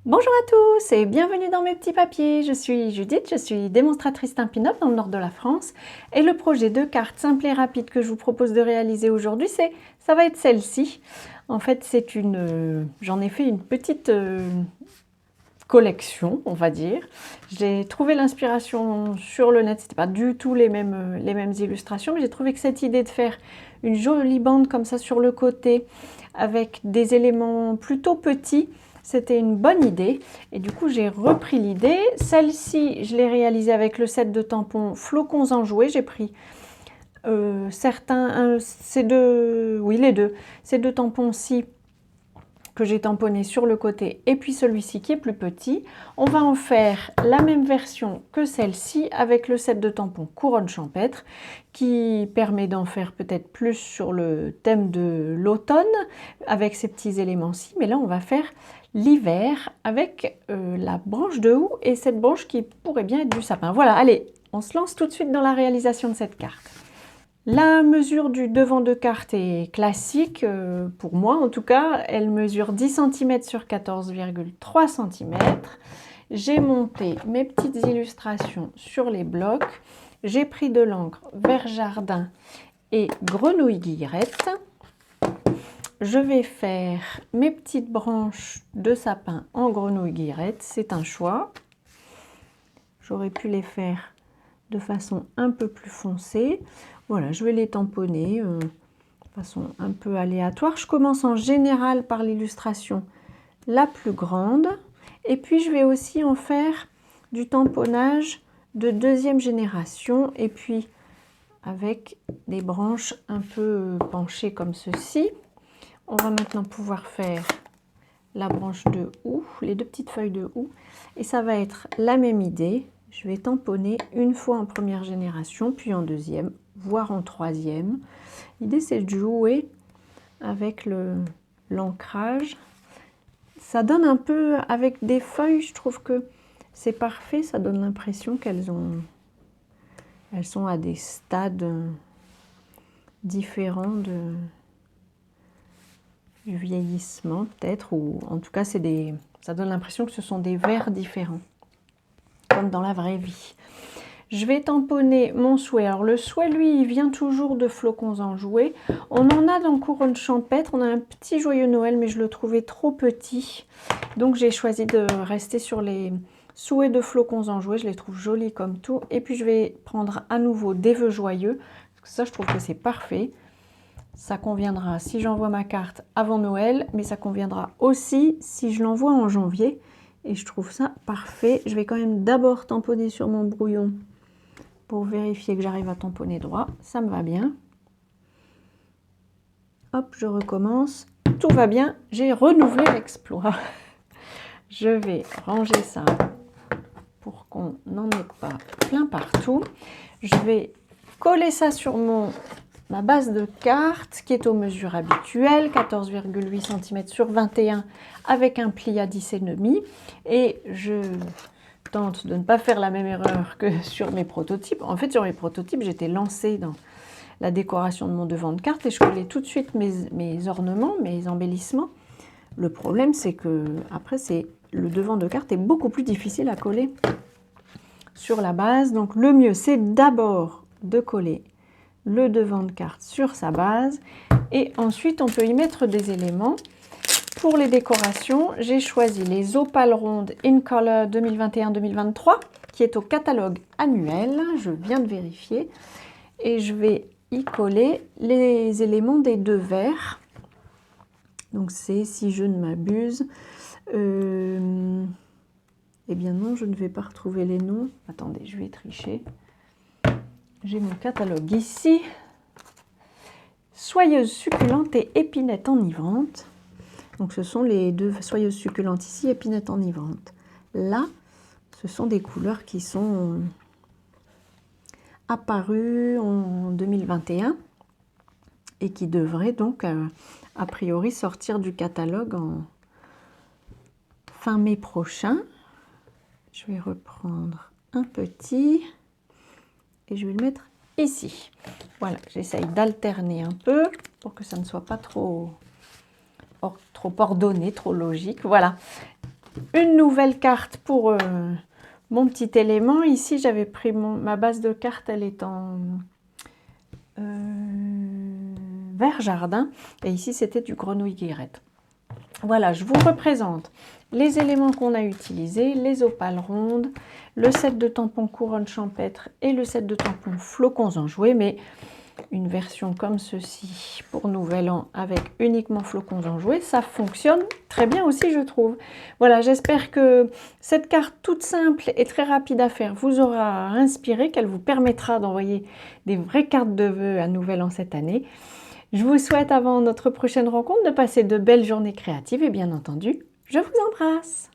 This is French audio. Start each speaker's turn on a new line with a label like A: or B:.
A: Bonjour à tous et bienvenue dans mes petits papiers. Je suis Judith, je suis démonstratrice d'un pin-up dans le nord de la France et le projet de carte simple et rapide que je vous propose de réaliser aujourd'hui, ça va être celle-ci. En fait, j'en ai fait une petite collection, on va dire. J'ai trouvé l'inspiration sur le net, c'était pas du tout les mêmes illustrations, mais j'ai trouvé que cette idée de faire une jolie bande comme ça sur le côté avec des éléments plutôt petits, c'était une bonne idée et du coup j'ai repris l'idée. Celle-ci, je l'ai réalisée avec le set de tampons Flocons Enjoués. J'ai pris les deux. Ces deux tampons-ci que j'ai tamponné sur le côté et puis celui-ci qui est plus petit. On va en faire la même version que celle-ci avec le set de tampons Couronne Champêtre qui permet d'en faire peut-être plus sur le thème de l'automne avec ces petits éléments-ci. Mais là, on va faire l'hiver avec la branche de houx et cette branche qui pourrait bien être du sapin. Voilà, allez, on se lance tout de suite dans la réalisation de cette carte. La mesure du devant de carte est classique, pour moi en tout cas. Elle mesure 10 cm sur 14,3 cm. J'ai monté mes petites illustrations sur les blocs. J'ai pris de l'encre vert jardin et grenouille guillerette. Je vais faire mes petites branches de sapin en grenouille guillerette. C'est un choix. J'aurais pu les faire de façon un peu plus foncée. Voilà, je vais les tamponner de façon un peu aléatoire. Je commence en général par l'illustration la plus grande. Et puis, je vais aussi en faire du tamponnage de deuxième génération. Et puis, avec des branches un peu penchées comme ceci. On va maintenant pouvoir faire la branche de houx, les deux petites feuilles de houx. Et ça va être la même idée. Je vais tamponner une fois en première génération, puis en deuxième, voire en troisième. L'idée, c'est de jouer avec l'ancrage. Ça donne un peu, avec des feuilles, je trouve que c'est parfait. Ça donne l'impression elles sont à des stades différents du vieillissement, peut-être, ou en tout cas, ça donne l'impression que ce sont des vers différents, comme dans la vraie vie. Je vais tamponner mon souhait. Alors le souhait, lui, il vient toujours de Flocons Enjoués. On en a dans Couronne Champêtre. On a un petit joyeux Noël, mais je le trouvais trop petit. Donc j'ai choisi de rester sur les souhaits de Flocons Enjoués. Je les trouve jolis comme tout. Et puis je vais prendre à nouveau des vœux joyeux. Parce que ça, je trouve que c'est parfait. Ça conviendra si j'envoie ma carte avant Noël, mais ça conviendra aussi si je l'envoie en janvier. Et je trouve ça parfait. Je vais quand même d'abord tamponner sur mon brouillon pour vérifier que j'arrive à tamponner droit. Ça me va bien. Hop, je recommence. Tout va bien. J'ai renouvelé l'exploit. Je vais ranger ça pour qu'on n'en ait pas plein partout. Je vais coller ça sur ma base de carte qui est aux mesures habituelles, 14,8 cm sur 21 avec un pli à 10,5. Et je tente de ne pas faire la même erreur que sur mes prototypes. En fait, sur mes prototypes, j'étais lancée dans la décoration de mon devant de carte et je collais tout de suite mes ornements, mes embellissements. Le problème, c'est que après, le devant de carte est beaucoup plus difficile à coller sur la base. Donc, le mieux, c'est d'abord de coller le devant de carte sur sa base et ensuite, on peut y mettre des éléments. Pour les décorations, j'ai choisi les opales rondes In Color 2021-2023 qui est au catalogue annuel. Je viens de vérifier et je vais y coller les éléments des deux verres. Donc c'est, si je ne m'abuse, eh bien non, je ne vais pas retrouver les noms. Attendez, je vais tricher. J'ai mon catalogue ici. Soyeuse succulente et épinette enivrante. Donc ce sont les deux soyeuses succulentes ici, épinette enivrante. Là, ce sont des couleurs qui sont apparues en 2021 et qui devraient donc a priori sortir du catalogue en fin mai prochain. Je vais reprendre un petit et je vais le mettre ici. Voilà, j'essaye d'alterner un peu pour que ça ne soit pas trop ordonné, trop logique. Voilà. Une nouvelle carte pour mon petit élément. Ici, j'avais pris ma base de cartes, elle est en vert jardin. Et ici, c'était du grenouille guillerette. Voilà, je vous représente les éléments qu'on a utilisés, les opales rondes, le set de tampons couronne champêtre et le set de tampons flocons enjoués, mais une version comme ceci pour Nouvel An avec uniquement flocons enjoués, ça fonctionne très bien aussi, je trouve. Voilà, j'espère que cette carte toute simple et très rapide à faire vous aura inspiré, qu'elle vous permettra d'envoyer des vraies cartes de vœux à Nouvel An cette année. Je vous souhaite avant notre prochaine rencontre de passer de belles journées créatives et bien entendu, je vous embrasse.